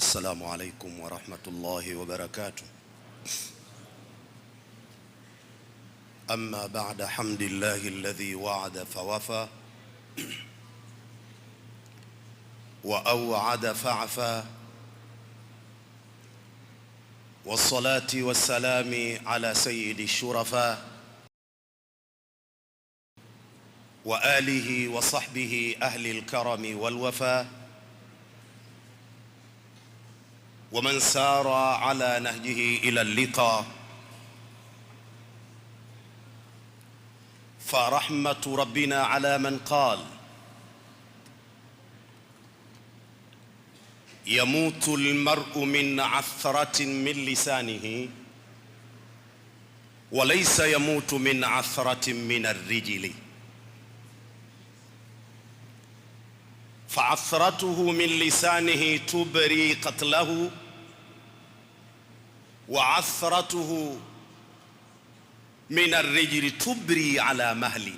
السلام عليكم ورحمة الله وبركاته. أما بعد، حمد الله الذي وعد فوفى وأوعد فعفى، والصلاة والسلام على سيد الشرفاء وآله وصحبه أهل الكرم والوفاء، ومن سار على نهجه إلى اللقاء. فرحمة ربنا على من قال: يموت المرء من عثرة من لسانه، وليس يموت من عثرة من الرجل. فعثرته من لسانه تبري قتله، وعثرته من الرجل تبري على مهل.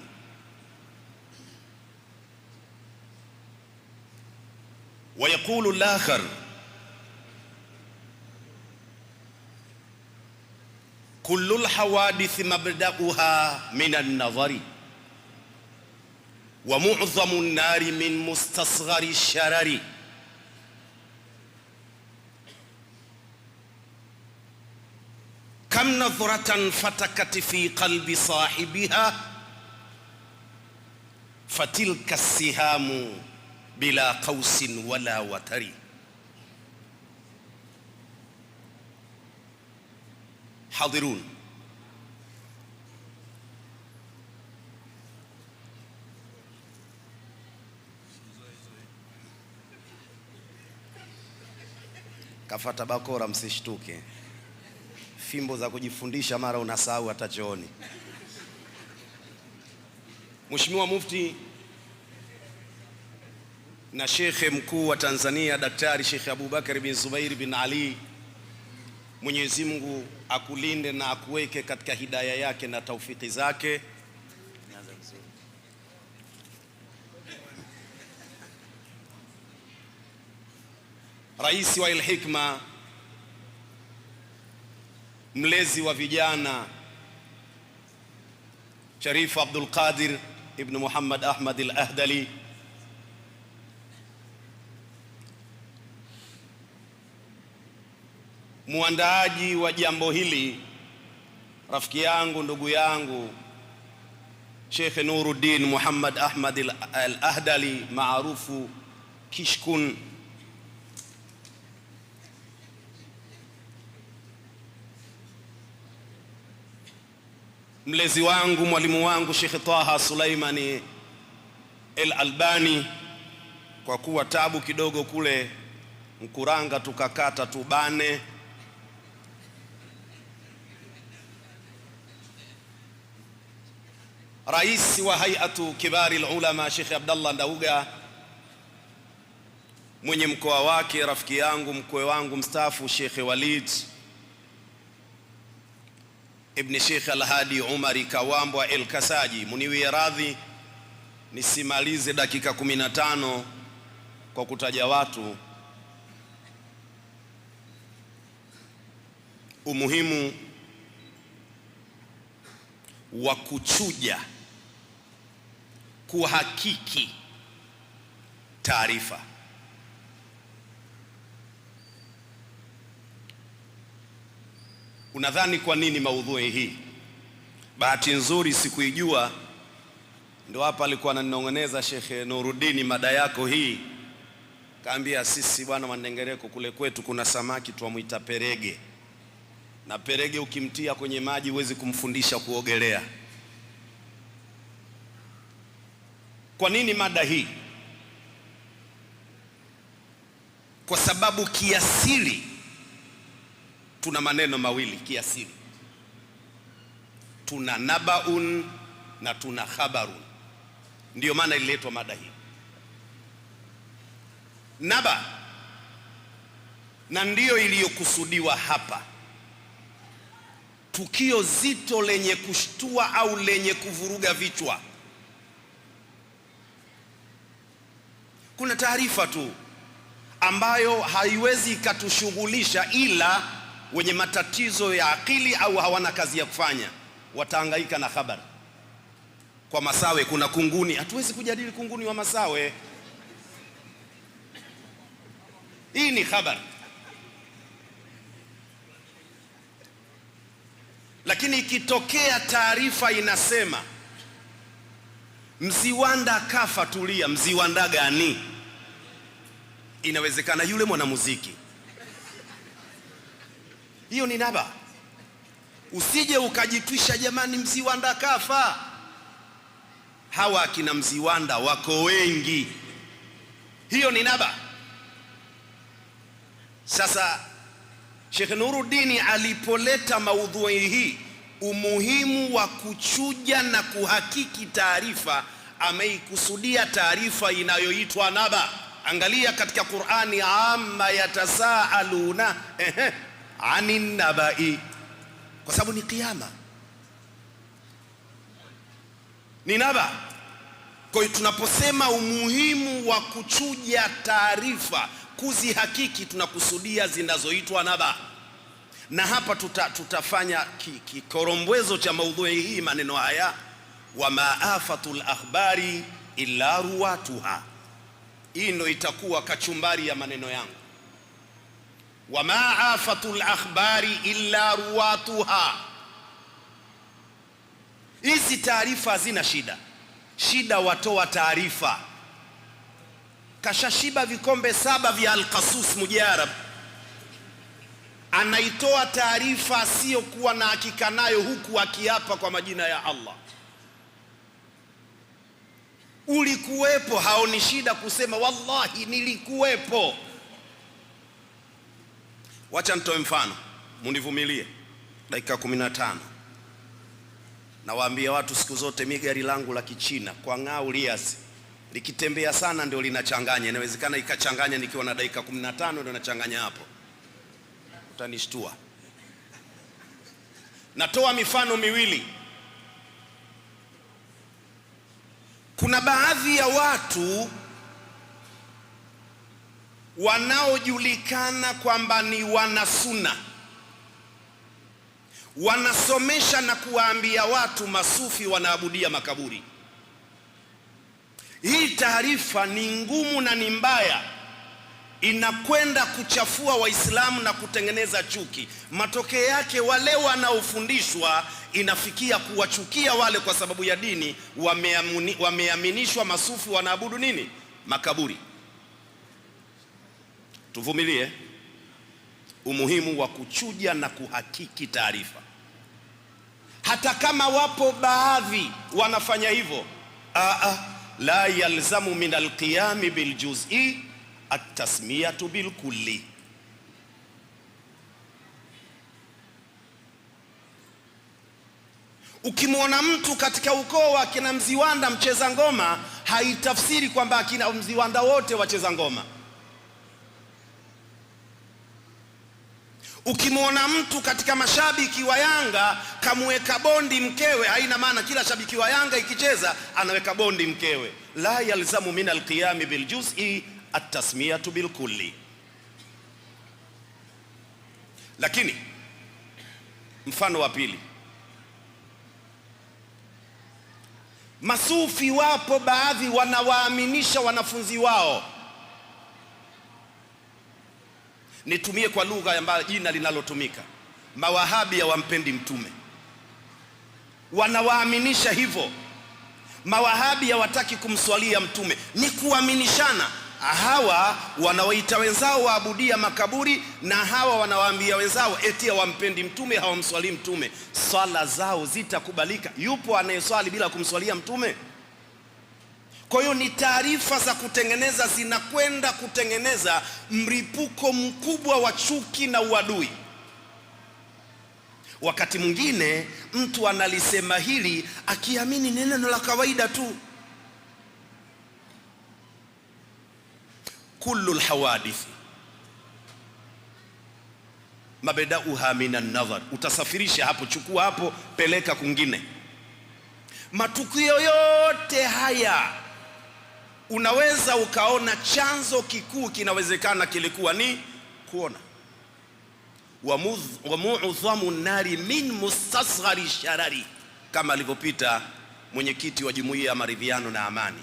ويقول الآخر: كل الحوادث مبدأها من النظر، ومعظم النار من مستصغر الشرر. كم نظرة فتكت في قلب صاحبها، فتلك السهام بلا قوس ولا وتر. حاضرون، kafata bakora, msishtuke. Fimbo za kujifundisha mara unasahau hata chooni. Mheshimiwa Mufti na Shekhe Mkuu wa Tanzania Daktari Sheikh Abubakar bin Zubair bin Ali, Mwenyezi Mungu akulinde na akuweke katika hidaya yake na taufiki zake. Rais wa Al-Hikma, mlezi wa vijana Sharif Abdul Qadir ibn Muhammad Ahmad Al-Ahdali, muandaaji wa jambo hili, rafiki yangu, ndugu yangu Sheikh Nuruddin Muhammad Ahmad Al-Ahdali maarufu Kishkun, mlezi wangu, mwalimu wangu Sheikh Taha Sulaimani Al-Albani, kwa kuwa tabu kidogo kule Mkuranga tukakata tubane. Rais wa Hay'atu Kibari Ulama Sheikh Abdallah Ndauga, mwenye mkoa wake, rafiki yangu, mkwe wangu mstaafu Sheikh Walid Ibn Sheikh Al-Hadi Umari Kawambwa El-Kasaji. Muniwie radhi nisimalize dakika 15 kwa kutaja watu. Umuhimu wa kuchuja, kuhakiki taarifa. Unadhani kwa nini maudhui hii? Bahati nzuri sikuijua, ndio hapa alikuwa ananong'oneza Sheikh Nuruddin, mada yako hii. Kaambia sisi bwana Mandengereko kule kwetu kuna samaki tuamuita perege, na perege ukimtia kwenye maji huwezi kumfundisha kuogelea. Kwa nini mada hii? Kwa sababu kiasili tuna maneno mawili kiasili, tuna nabaun na tuna khabarun. Ndiyo maana ililetwa mada hii. Naba, na ndiyo iliyokusudiwa hapa, tukio zito lenye kushtua au lenye kuvuruga vichwa. Kuna taarifa tu ambayo haiwezi ikatushughulisha, ila wenye matatizo ya akili au hawana kazi ya kufanya watahangaika na habari. Kwa Masawe kuna kunguni, hatuwezi kujadili kunguni wa Masawe. Hii ni habari. Lakini ikitokea taarifa inasema Mziwanda kafa, tulia. Mziwanda gani? Inawezekana yule mwanamuziki. Hiyo ni naba. Usije ukajitwisha jamani Mziwanda kafa. Hawa akina Mziwanda wako wengi. Hiyo ni naba. Sasa Sheikh Nuruddin alipoleta maudhui hii, umuhimu wa kuchuja na kuhakiki taarifa, ameikusudia taarifa inayoitwa naba. Angalia katika Qur'ani, amma yatasaaluna anin nabai, kwa sababu ni kiyama, ni naba. Kwa hiyo tunaposema umuhimu wa kuchuja taarifa, kuzihakiki, tunakusudia zinazoitwa naba. Na hapa tutafanya kikorombwezo cha maudhui hii, maneno haya, wa maafatul akhbari illa ruwatuha. Hii ndio itakuwa kachumbari ya maneno yangu. Wa maafatul akhbari illa ruwatuha. Hizi taarifa hazina shida, shida watoa taarifa. Kashashiba vikombe 7 vya Al-Qasus Mujarab, anaitoa taarifa asiyokuwa na hakika nayo, huku akiapa kwa majina ya Allah. Ulikuwepo, haoni shida kusema wallahi nilikuwepo. Wacha nitoe mfano, munivumilie dakika 15. Nawaambia watu siku zote, mimi gari langu la Kichina kwa ngao liasi likitembea sana ndio linachanganya. Inawezekana ikachanganya nikiwa na dakika 15 ndio nachanganya hapo, utanishtua. Natoa mifano miwili. Kuna baadhi ya watu wanaojulikana kwamba ni wanasuna, wanasomesha na kuwaambia watu masufi wanaabudia makaburi. Hii taarifa ni ngumu na ni mbaya, inakwenda kuchafua Waislamu na kutengeneza chuki. Matokeo yake wale wanaofundishwa inafikia kuwachukia wale, kwa sababu ya dini wameaminishwa masufi wanaabudu nini? Makaburi. Tuvumilie umuhimu wa kuchuja na kuhakiki taarifa, hata kama wapo baadhi wanafanya hivyo. La yalzamu min alqiyami biljuz'i at-tasmiyatu bilkulli. Ukimwona mtu katika ukoo wa kina Mziwanda mcheza ngoma, haitafsiri kwamba akina Mziwanda wote wacheza ngoma. Ukimwona mtu katika mashabiki wa Yanga kamweka bondi mkewe, haina maana kila shabiki wa Yanga ikicheza anaweka bondi mkewe. La yalzamu min alqiyami biljuz'i at-tasmiyatu bilkulli. Lakini mfano wa pili, masufi wapo baadhi wanawaaminisha wanafunzi wao, nitumie kwa lugha ambayo jina linalotumika, mawahabi hawampendi mtume. Wanawaaminisha hivyo, mawahabi hawataki kumswalia mtume. Ni kuaminishana. Hawa wanawaita wenzao waabudia makaburi, na hawa wanawaambia wenzao eti hawampendi mtume, hawamswalii mtume. Swala zao zitakubalika? Yupo anayeswali bila kumswalia mtume? Kwa hiyo ni taarifa za kutengeneza, zinakwenda kutengeneza mripuko mkubwa wa chuki na uadui. Wakati mwingine mtu analisema hili akiamini neno la kawaida tu. Kullu alhawadith mabdauha minan nadhar. Utasafirisha hapo, chukua hapo, peleka kwingine. Matukio yote haya unaweza ukaona chanzo kikuu kinawezekana kilikuwa ni kuona. Wa mu'dhamu nari min mustasghari sharari, kama alivyopita mwenyekiti wa Jumuiya ya Maridhiano na Amani.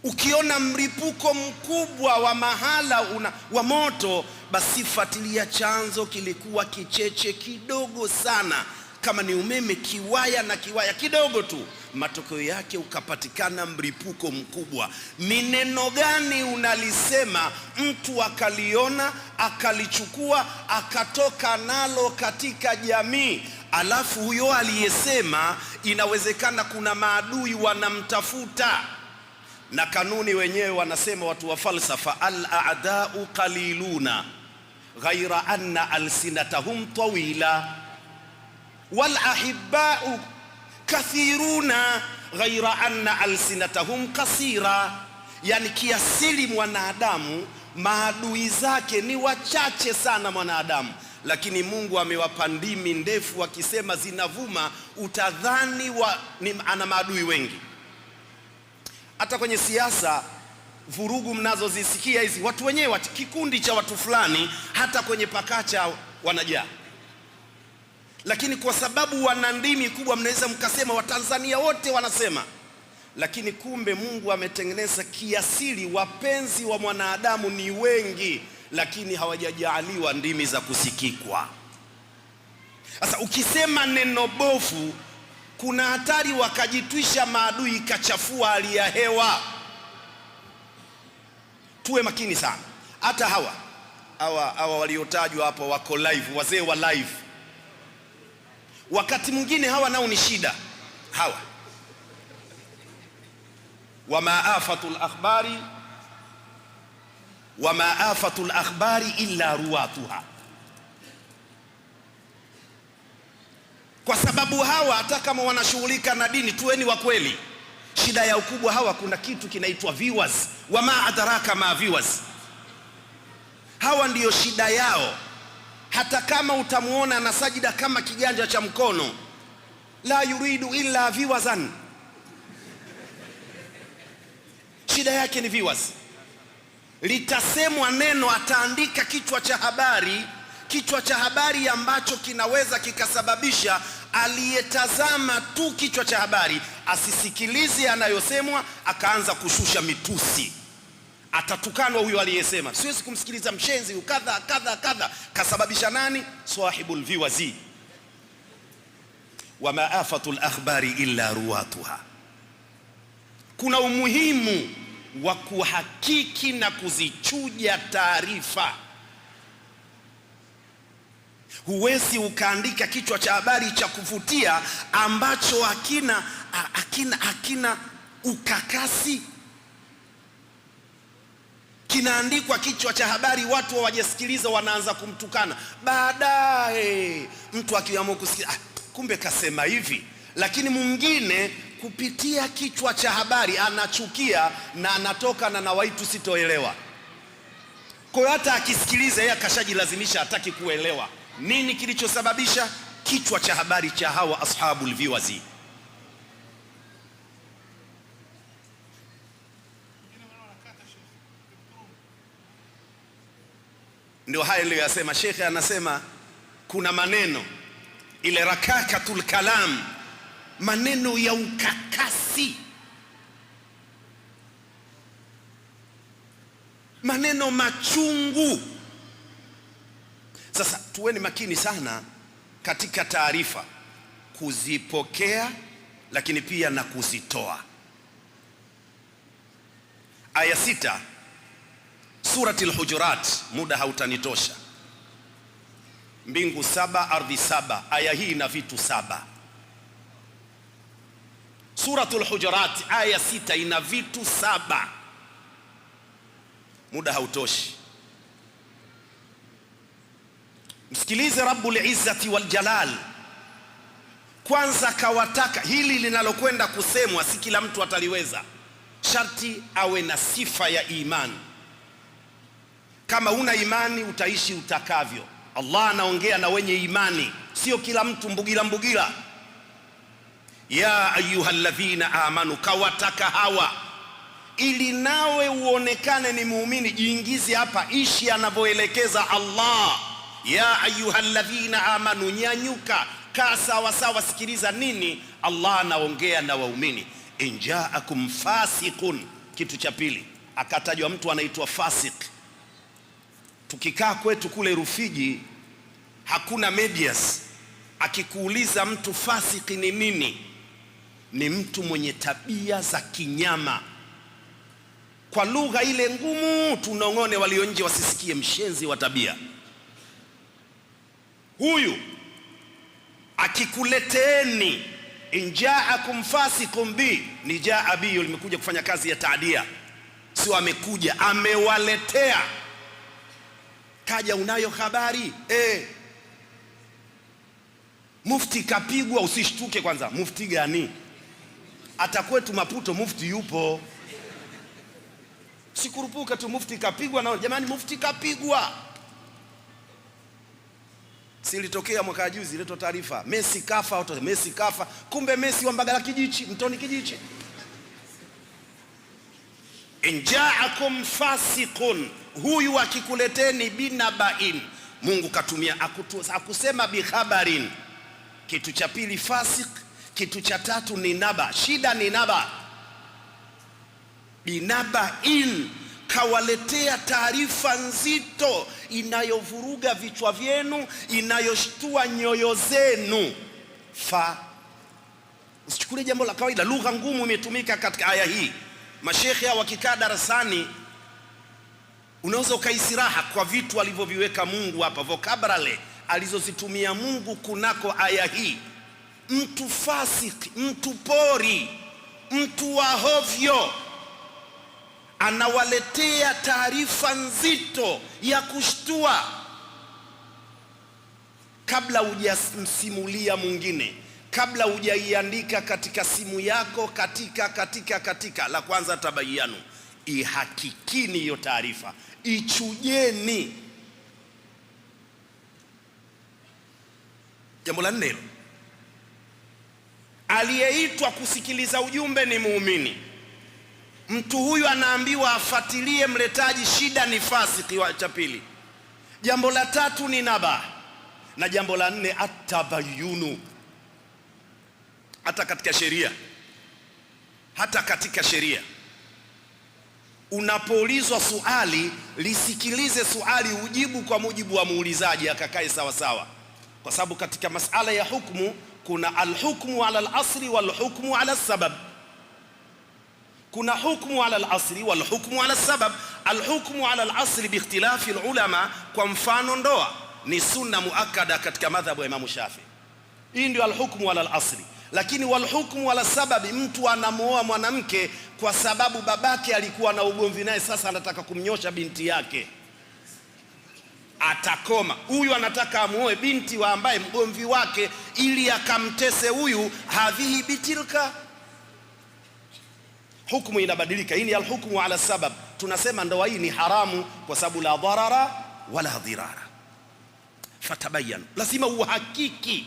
Ukiona mripuko mkubwa wa mahala wa moto, basi fuatilia chanzo kilikuwa kicheche kidogo sana. Kama ni umeme, kiwaya na kiwaya kidogo tu, matokeo yake ukapatikana mripuko mkubwa. Ni neno gani unalisema mtu akaliona, akalichukua, akatoka nalo katika jamii, alafu huyo aliyesema inawezekana kuna maadui wanamtafuta? Na kanuni wenyewe wanasema watu wa falsafa, al-a'da'u qaliluna ghaira anna alsinatahum tawila wal ahibba'u kathiruna ghaira anna alsinatahum kasira. Yani kiasili mwanadamu maadui zake ni wachache sana mwanadamu, lakini Mungu amewapa ndimi ndefu, wakisema zinavuma utadhani ana maadui wengi. Hata kwenye siasa, vurugu mnazozisikia hizi, watu wenyewe, kikundi cha watu fulani, hata kwenye pakacha wanajaa, lakini kwa sababu wana ndimi kubwa, mnaweza mkasema Watanzania wote wanasema. Lakini kumbe Mungu ametengeneza kiasili, wapenzi wa mwanadamu ni wengi, lakini hawajajaaliwa ndimi za kusikikwa. Sasa ukisema neno bofu, kuna hatari wakajitwisha maadui, kachafua hali ya hewa. Tuwe makini sana. Hata hawa waliotajwa hapo wako live, wazee wa live, wakati mwingine hawa nao ni shida. Hawa wama afatul akhbari illa ruwatuha. Kwa sababu hawa hata kama wanashughulika na dini, tuweni wa kweli, shida ya ukubwa hawa, kuna kitu kinaitwa viewers. Wama adraka ma viewers. Hawa ndiyo shida yao. Hata kama utamuona na sajida kama kiganja cha mkono, la yuridu illa viewers, shida yake ni viewers. Litasemwa neno, ataandika kichwa cha habari ambacho kinaweza kikasababisha aliyetazama tu kichwa cha habari asisikilize anayosemwa, akaanza kushusha mitusi. Atatukanwa huyo aliyesema, siwezi kumsikiliza mshenzi kadha kadha kadha. Kasababisha nani? Sahibul viwazi. Wama afatul akhbari illa ruwatuha. Kuna umuhimu wa kuhakiki na kuzichuja taarifa. Huwezi ukaandika kichwa cha habari cha kuvutia ambacho hakina ukakasi. Kinaandikwa kichwa cha habari, watu hawajasikiliza, wanaanza kumtukana. Baadaye mtu akiamua kusikia, kumbe kasema hivi. Lakini mwingine kupitia kichwa cha habari anachukia na anatoka na nawaitu sitoelewa. Kwa hiyo hata akisikiliza yeye akashajilazimisha, hataki kuelewa nini kilichosababisha. Kichwa cha habari cha hawa ashabul viwazi. Ndio haya ndio yasema shekhe, anasema kuna maneno, ile rakakatul kalam, maneno ya ukakasi, maneno machungu. Sasa tuweni makini sana katika taarifa, kuzipokea lakini pia na kuzitoa. Aya 6 Suratul Hujurat, muda hautanitosha. Mbingu 7, ardhi 7. Aya hii ina vitu 7. Suratul Hujurat aya 6 ina vitu 7. Muda hautoshi. Msikilize Rabbul Izzati wal Jalal. Kwanza kawataka hili linalokwenda kusemwa, si kila mtu ataliweza. Sharti awe na sifa ya imani. Kama una imani utaishi utakavyo. Allah anaongea na wenye imani, sio kila mtu mbugila. Ya ayyuhalladhina amanu, kawataka hawa ili nawe uonekane ni muumini. Jiingize hapa, ishi anavyoelekeza Allah. Ya ayyuhalladhina amanu, nyanyuka, kaa sawa sawa, sikiliza nini Allah anaongea na waumini. Injaakum fasiqun, kitu cha pili akatajwa mtu anaitwa fasik. Tukikaa kwetu kule Rufiji hakuna medias. Akikuuliza mtu fasiki ni nini, ni mtu mwenye tabia za kinyama. Kwa lugha ile ngumu tunong'one walio nje wasisikie, mshenzi wa tabia. Huyu akikuleteni injaakum fasiqun bi, ni jaa bi, limekuja kufanya kazi ya taadia, sio amekuja amewaletea. Kaja, unayo habari mufti kapigwa, usishtuke kwanza. Mufti gani? Atakwetu Maputo mufti yupo, sikurupuka tu mufti kapigwa. Na jamani, mufti kapigwa. Silitokea mwaka juzi ile taarifa, Messi kafa, auto Messi kafa, kumbe Messi wa Mbagala Kijichi, Mtoni Kijichi. Injaakum fasiqun, huyu akikuleteni binabain, Mungu katumia akusema bikhabarin. Kitu cha pili fasik, kitu cha tatu ni naba. Shida ni naba. Binabain, kawaletea taarifa nzito inayovuruga vichwa vyenu, inayoshtua nyoyo zenu. Usichukue jambo la kawaida. Lugha ngumu imetumika katika aya hii. Mashekhe wakikaa darasani unaweza ukaisiraha kwa vitu alivyoviweka Mungu hapa, vocabulary alizozitumia Mungu kunako aya hii. Mtu fasik, mtu pori, mtu wa hovyo anawaletea taarifa nzito ya kushtua. Kabla hujamsimulia mwingine, kabla hujaiandika katika simu yako, katika la kwanza tabayanu, ihakikini hiyo taarifa, ichujeni. Jambo la nne, aliyeitwa kusikiliza ujumbe ni muumini. Mtu huyu anaambiwa afuatilie mletaji, shida ni fasiki wa cha pili. Jambo la tatu ni naba, na jambo la nne atabayunu. Hata katika sheria unapoulizwa swali, lisikilize swali, ujibu kwa mujibu wa muulizaji, akakae sawa sawa, kwa sababu katika masala ya hukumu kuna alhukmu ala al-asli wal hukmu ala sabab. kuna hukmu ala al-asli wal hukmu ala sabab. Al-hukmu ala al-asli bi ikhtilafi al-ulama, kwa mfano ndoa ni sunna muakkada katika madhhabu ya Imam Shafi. Hii ndio al-hukmu ala al-asli. Lakini wal hukmu ala sababi, mtu anamuoa mwanamke kwa sababu babake alikuwa na ugomvi naye, sasa anataka kumnyosha binti yake, atakoma. Huyu anataka amuoe binti wa ambaye mgomvi wake, ili akamtese huyu, hadhihi bitilka. Hukumu inabadilika. Hii ni alhukmu ala sabab. Tunasema ndoa hii ni haramu kwa sababu la dharara wala dhirara. Fatabayan, lazima uhakiki.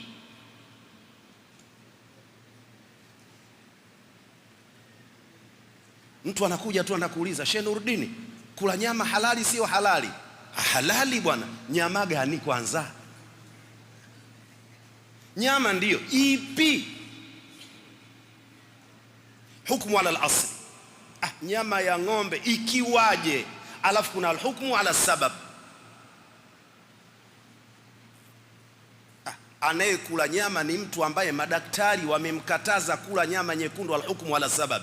Mtu anakuja tu anakuuliza, Sheikh Nuruddin, kula nyama halali sio halali? Halali bwana. Nyama gani kwanza? Nyama ndiyo ipi? Hukmu ala al-asli, nyama ya ng'ombe ikiwaje? Alafu kuna al-hukmu ala sabab. Anayekula nyama ni mtu ambaye madaktari wamemkataza kula nyama nyekundu, al-hukmu ala sabab.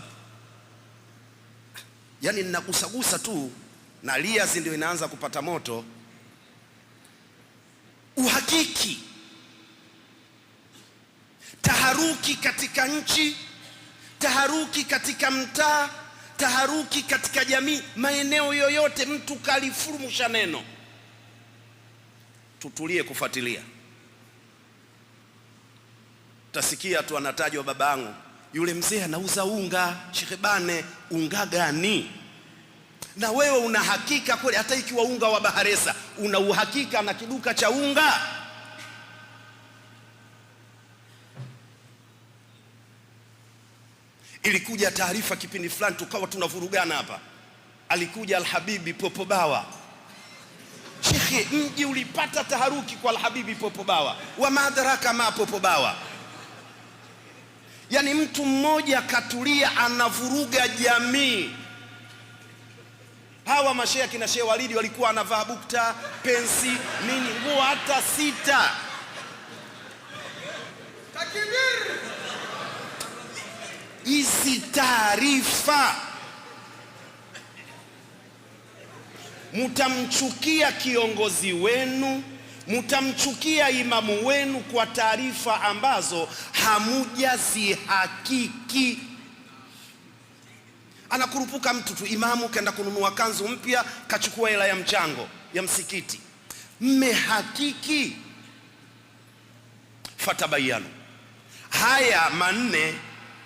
Yani ninagusagusa tu na liazi ndio inaanza kupata moto. Uhakiki. Taharuki katika nchi, taharuki katika mtaa, taharuki katika jamii, maeneo yoyote mtu kalifurumusha neno. Tutulie kufuatilia. Tasikia tu anatajwa babangu, yule mzee anauza unga, Sheikh Bane, unga gani? Na wewe una hakika kweli? Hata ikiwa unga wa Baharesa, una uhakika na kiduka cha unga? Ilikuja taarifa kipindi fulani tukawa tunavurugana hapa, alikuja Alhabibi Popobawa. Shekhe, mji ulipata taharuki kwa Alhabibi Popobawa. Wa madaraka ma Popobawa, yani mtu mmoja katulia anavuruga jamii. Hawa mashehe kina Shehe Walidi walikuwa anavaa bukta, pensi, nini, nguo hata 6. Takbir! Hizi taarifa, mutamchukia kiongozi wenu, mutamchukia imamu wenu kwa taarifa ambazo hamujazihakiki. Anakurupuka mtu tu, imamu kaenda kununua kanzu mpya, kachukua hela ya mchango ya msikiti. Mmehakiki? Fatabayanu. Haya manne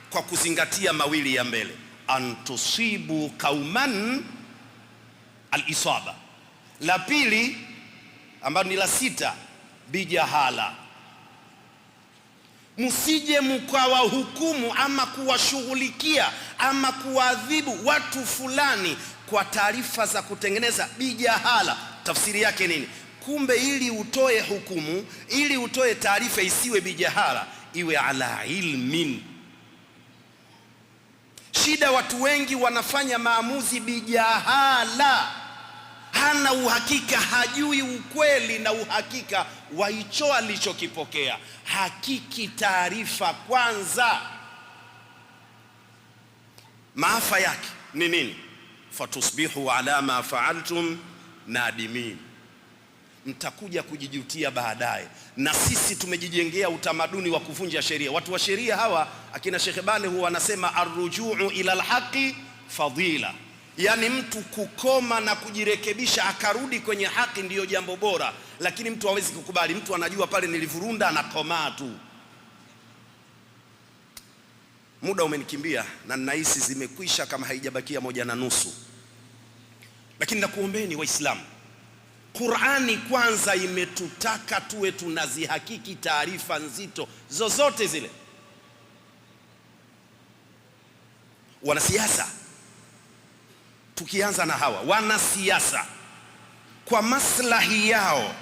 kwa kuzingatia mawili ya mbele. Antusibu kauman al-isaba. La pili ambalo ni la 6, bijahala. Msije mkawa hukumu ama kuwashughulikia ama kuadhibu watu fulani kwa taarifa za kutengeneza bijahala. Tafsiri yake nini? Kumbe ili utoe hukumu, ili utoe taarifa isiwe bijahala, iwe ala ilmin. Shida watu wengi wanafanya maamuzi bijahala, hana uhakika, hajui ukweli na uhakika wa hicho alichokipokea. Hakiki taarifa kwanza. Maafa yake ni nini? Fatusbihu ala ma faaltum nadimin, mtakuja kujijutia baadaye. Na sisi tumejijengea utamaduni wa kuvunja sheria. Watu wa sheria hawa akina Sheikh Bane huwa wanasema arrujuu ila alhaqi fadila, yani mtu kukoma na kujirekebisha akarudi kwenye haki ndiyo jambo bora. Lakini mtu hawezi kukubali, mtu anajua pale nilivurunda, anakomaa tu. Muda umenikimbia na ninahisi zimekwisha kama haijabakia 1:30. Lakini nakuombeni Waislamu, Qur'ani kwanza imetutaka tuwe tunazihakiki taarifa nzito zozote zile. Wanasiasa, tukianza na hawa wanasiasa kwa maslahi yao,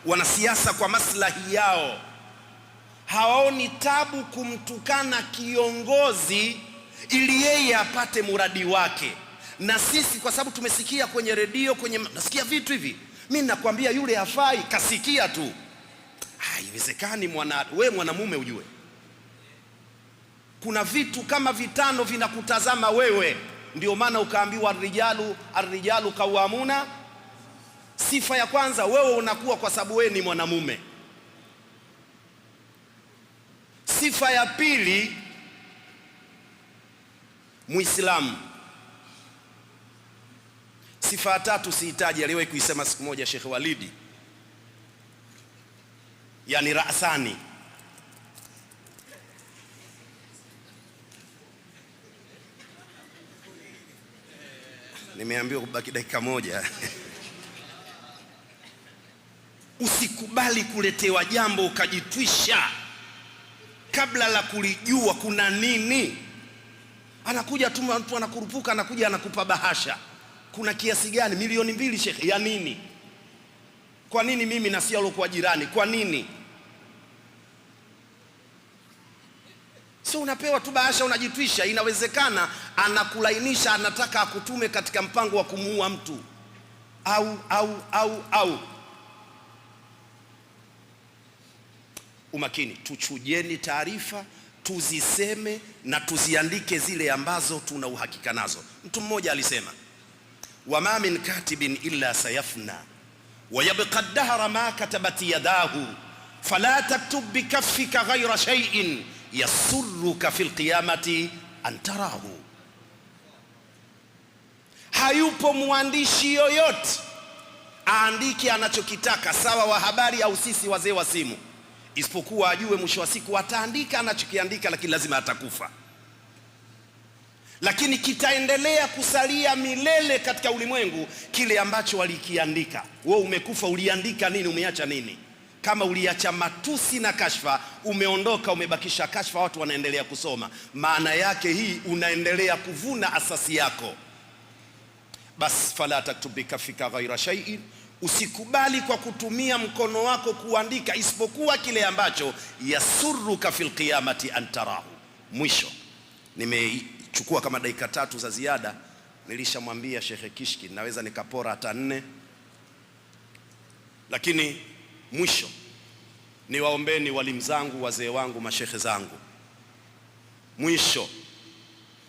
wanasiasa kwa maslahi yao hawaoni tabu kumtukana kiongozi ili yeye apate muradi wake. Na sisi kwa sababu tumesikia kwenye redio, nasikia vitu hivi, mimi nakwambia yule hafai, kasikia tu. Haiwezekani we mwanamume ujue kuna vitu kama 5 vinakutazama wewe. Ndio maana ukaambiwa arrijalu qawamuna. Sifa ya kwanza, wewe unakuwa kwa sababu wewe ni mwanamume. Sifa ya pili, Muislamu. Sifa ya tatu sihitaji, aliwahi kuisema siku moja Sheikh Walidi, yani rasani. Nimeambiwa kubaki dakika 1. Usikubali kuletewa jambo ukajitwisha kabla la kulijua kuna nini. Anakuja tu mtu anakurupuka, anakuja anakupa bahasha. Kuna kiasi gani? milioni 2 Sheikh, ya nini? Kwa nini mimi na si alokuwa jirani? Kwa nini? So unapewa tu bahasha unajitwisha. Inawezekana anakulainisha, anataka akutume katika mpango wa kumuua mtu au. Umakini, tuchujeni taarifa, tuziseme na tuziandike zile ambazo tuna uhakika nazo. Mtu mmoja alisema, wama min katibin illa sayafna wa yabqa ad-dahra ma katabat yadahu fala taktub bikaffika ghayra shay'in yasurruka fil qiyamati an tarahu. Hayupo mwandishi yoyote aandike anachokitaka, sawa wa habari au sisi wazee wa simu, isipokuwa ajue mwisho wa siku ataandika anachokiandika, lakini lazima atakufa. Lakini kitaendelea kusalia milele katika ulimwengu kile ambacho walikiandika. Wewe umekufa, uliandika nini? Umeacha nini? Kama uliacha matusi na kashfa, umeondoka, umebakisha kashfa, watu wanaendelea kusoma. Maana yake hii unaendelea kuvuna asasi yako. Bas fala taktub bikafika ghaira shay'in, usikubali kwa kutumia mkono wako kuandika isipokuwa kile ambacho yasurruka fil qiyamati an tarahu. Mwisho, nimechukua kama dakika 3 za ziada. Nilishamwambia Sheikh Kishki naweza nikapora hata 4, lakini mwisho niwaombeni walimu zangu, wazee wangu, mashekhe zangu. Mwisho,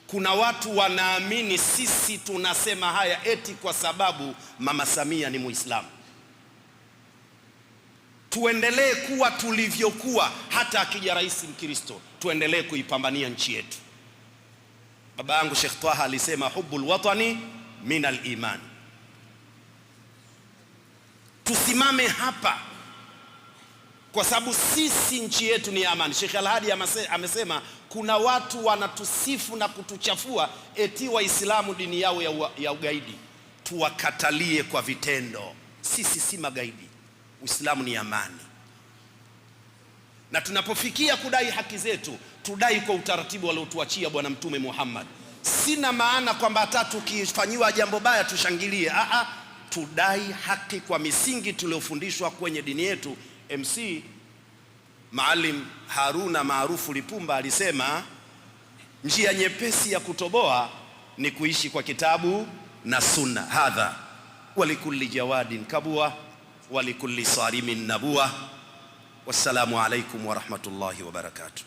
kuna watu wanaamini sisi tunasema haya eti kwa sababu Mama Samia ni Muislamu. Tuendelee kuwa tulivyokuwa, hata akija rais Mkristo tuendelee kuipambania nchi yetu. Baba yangu Sheikh Twaha alisema hubbul watani min al-iman. Tusimame hapa kwa sababu sisi nchi yetu ni amani. Sheikh Al-Hadi amesema kuna watu wanatusifu na kutuchafua eti Waislamu dini yao ya ugaidi. Tuwakatalie kwa vitendo. Sisi si magaidi. Uislamu ni amani. Na tunapofikia kudai haki zetu, tudai kwa utaratibu aliotuachia Bwana Mtume Muhammad. Sina maana kwamba hata tukifanywa jambo baya tushangilie. Tudai haki kwa misingi tuliofundishwa kwenye dini yetu. MC Maalim Haruna maarufu Lipumba alisema njia nyepesi ya kutoboa ni kuishi kwa kitabu na sunna. Hadha walikulli jawadin kabua walikulli sarimin nabua. Wassalamu alaikum wa rahmatullahi wa barakatuh.